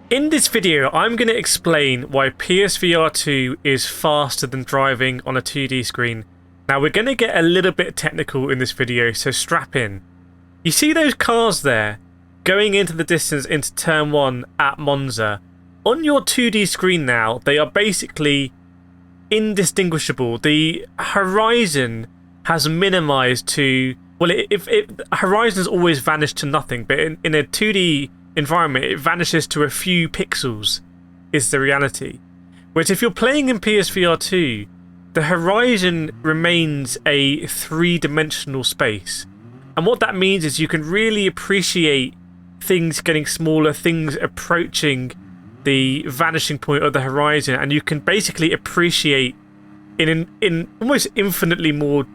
In this video, I'm going to explain why PSVR2 is faster than driving on a 2D screen. Now, we're going to get a little bit technical in this video, so strap in. You see those cars there, going into the distance into Turn 1 at Monza? On your 2D screen now, they are basically indistinguishable. The horizon has minimized to... Well, horizons always vanish to nothing, but in a 2D environment, it vanishes to a few pixels, is the reality. Whereas if you're playing in PSVR2, the horizon remains a three-dimensional space. And what that means is you can really appreciate things getting smaller, things approaching the vanishing point of the horizon, and you can basically appreciate in almost infinitely more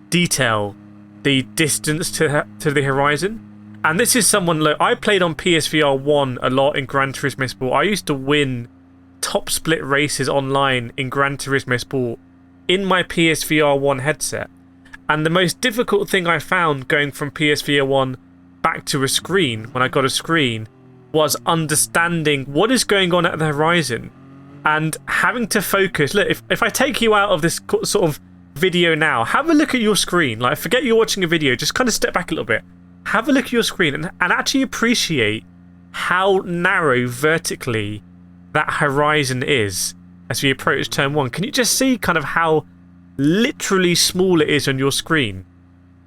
detail the distance to the horizon. And this is someone, like, I played on PSVR1 a lot in Gran Turismo Sport. I used to win top split races online in Gran Turismo Sport in my PSVR1 headset. And the most difficult thing I found going from PSVR1 back to a screen, when I got a screen, was understanding what is going on at the horizon and having to focus. Look, if I take you out of this sort of video now, have a look at your screen. Like, forget you're watching a video, just kind of step back a little bit. Have a look at your screen and actually appreciate how narrow vertically that horizon is as we approach Turn 1. Can you just see kind of how literally small it is on your screen?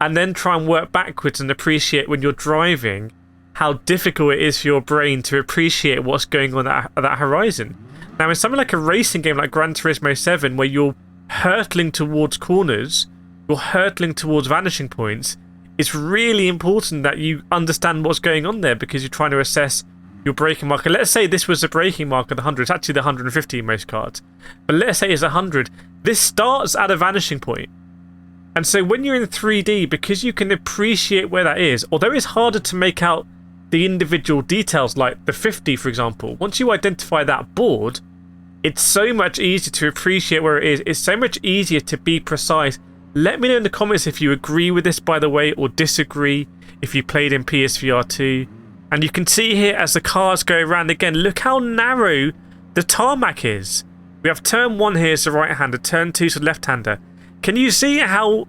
And then try and work backwards and appreciate when you're driving how difficult it is for your brain to appreciate what's going on at that horizon. Now, in something like a racing game like Gran Turismo 7, where you're hurtling towards corners, you're hurtling towards vanishing points, it's really important that you understand what's going on there, because you're trying to assess your braking marker. Let's say this was the braking marker, the 100. It's actually the 150 in most cards. But let's say it's 100. This starts at a vanishing point. And so when you're in 3D, because you can appreciate where that is, although it's harder to make out the individual details, like the 50, for example, once you identify that board, it's so much easier to appreciate where it is. It's so much easier to be precise. Let me know in the comments if you agree with this, by the way, or disagree if you played in PSVR2. And you can see here as the cars go around again, look how narrow the tarmac is. We have Turn 1 here is the right-hander, Turn 2 is the left-hander. Can you see how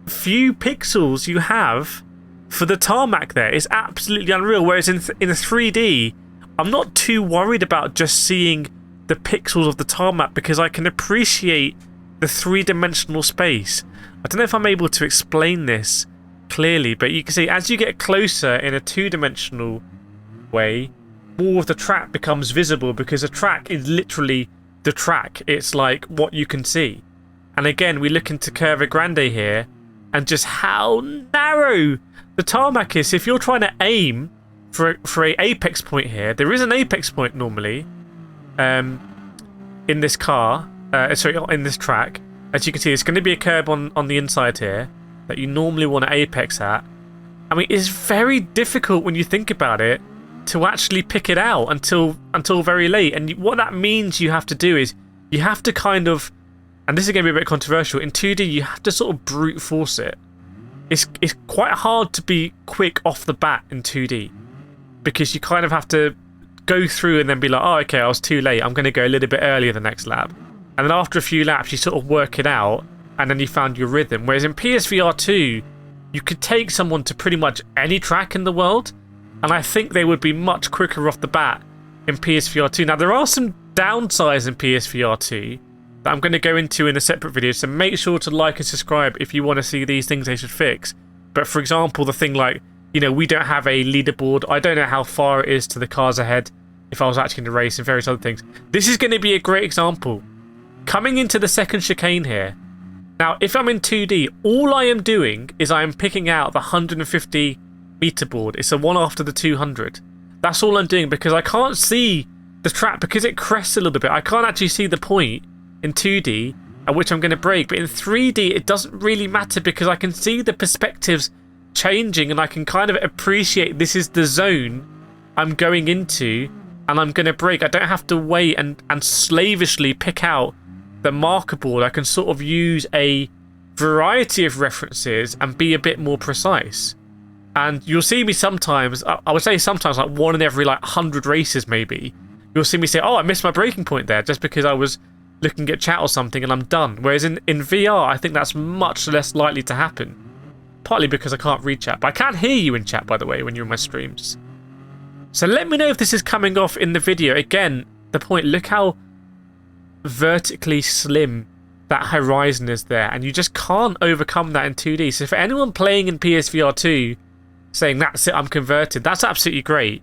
few pixels you have for the tarmac there? It's absolutely unreal. Whereas in a 3D, I'm not too worried about just seeing the pixels of the tarmac, because I can appreciate the three-dimensional space. I don't know if I'm able to explain this clearly, but you can see as you get closer in a two-dimensional way, more of the track becomes visible, because the track is literally the track. It's like what you can see. And again, we look into Curva Grande here, and just how narrow the tarmac is. If you're trying to aim for a apex point here, there is an apex point normally in this car. Sorry, in this track. As you can see, there's going to be a curb on the inside here that you normally want to apex at. I mean, it's very difficult when you think about it to actually pick it out until very late. And what that means you have to do is you have to kind of, and this is going to be a bit controversial, in 2D you have to sort of brute force it. It's quite hard to be quick off the bat in 2D, because you kind of have to go through and then be like, oh, okay, I was too late, I'm going to go a little bit earlier the next lap. And then after a few laps, you sort of work it out, and then you found your rhythm. Whereas in PSVR2, you could take someone to pretty much any track in the world, and I think they would be much quicker off the bat in PSVR2. Now, there are some downsides in PSVR2 that I'm going to go into in a separate video, so make sure to like and subscribe if you want to see these things they should fix. But for example, the thing like, you know, we don't have a leaderboard. I don't know how far it is to the cars ahead if I was actually in the race, and various other things. This is going to be a great example. Coming into the second chicane here. Now, if I'm in 2D, all I am doing is I am picking out the 150 meter board. It's the one after the 200. That's all I'm doing, because I can't see the track, because it crests a little bit. I can't actually see the point in 2D at which I'm going to brake. But in 3D, it doesn't really matter, because I can see the perspectives changing, and I can kind of appreciate this is the zone I'm going into, and I'm going to brake. I don't have to wait and slavishly pick out the marker board. I can sort of use a variety of references and be a bit more precise. And you'll see me sometimes, I would say sometimes, like one in every like 100 races maybe, you'll see me say, oh, I missed my braking point there, just because I was looking at chat or something and I'm done. Whereas in VR, I think that's much less likely to happen. Partly because I can't read chat, but I can hear you in chat, by the way, when you're in my streams. So let me know if this is coming off in the video. Again, the point, look how vertically slim that horizon is there, and you just can't overcome that in 2D. So for anyone playing in PSVR2 saying, that's it, I'm converted, that's absolutely great.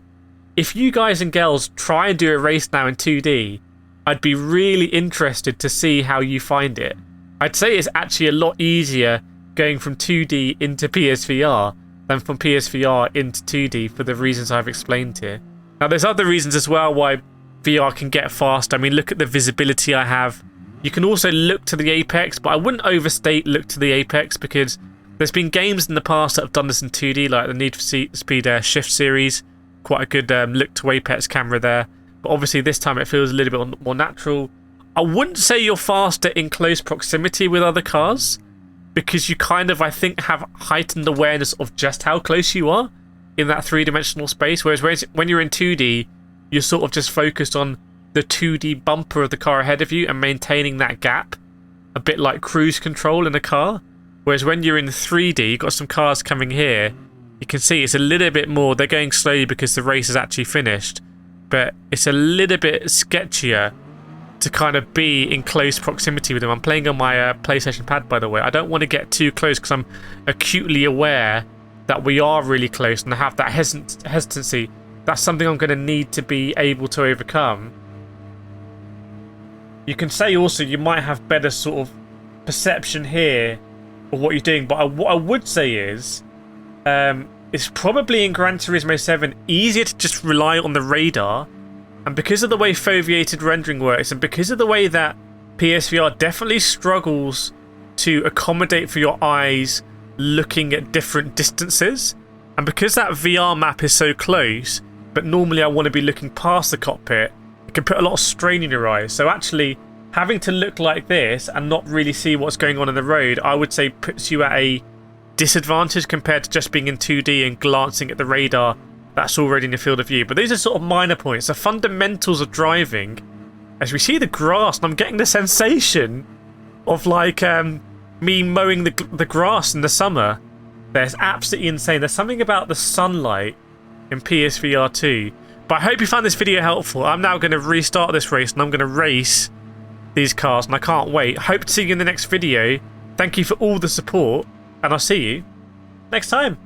If you guys and girls try and do a race now in 2D, I'd be really interested to see how you find it. I'd say it's actually a lot easier going from 2D into PSVR than from PSVR into 2D for the reasons I've explained here. Now there's other reasons as well why VR can get fast. I mean, look at the visibility I have. You can also look to the apex, but I wouldn't overstate look to the apex, because there's been games in the past that have done this in 2D, like the Need for Speed Shift series. Quite a good look to apex camera there. But obviously this time it feels a little bit more natural. I wouldn't say you're faster in close proximity with other cars, because you kind of, I think, have heightened awareness of just how close you are in that three-dimensional space. Whereas when you're in 2D, you're sort of just focused on the 2D bumper of the car ahead of you and maintaining that gap, a bit like cruise control in a car. Whereas when you're in 3D, you've got some cars coming here, you can see it's a little bit more, they're going slowly because the race is actually finished, but it's a little bit sketchier to kind of be in close proximity with them. I'm playing on my PlayStation pad, by the way. I don't want to get too close because I'm acutely aware that we are really close and I have that hesitancy. That's something I'm going to need to be able to overcome. You can say also you might have better sort of perception here of what you're doing, but what I would say is it's probably in Gran Turismo 7 easier to just rely on the radar. And because of the way foveated rendering works, and because of the way that PSVR definitely struggles to accommodate for your eyes looking at different distances, and because that VR map is so close, but normally I want to be looking past the cockpit, it can put a lot of strain in your eyes. So actually, having to look like this and not really see what's going on in the road, I would say puts you at a disadvantage compared to just being in 2D and glancing at the radar that's already in the field of view. But these are sort of minor points. The fundamentals of driving, as we see the grass, and I'm getting the sensation of like me mowing the grass in the summer. That's absolutely insane. There's something about the sunlight in PSVR 2. But I hope you found this video helpful. I'm now going to restart this race and I'm going to race these cars, and I can't wait. Hope to see you in the next video. Thank you for all the support, and I'll see you next time.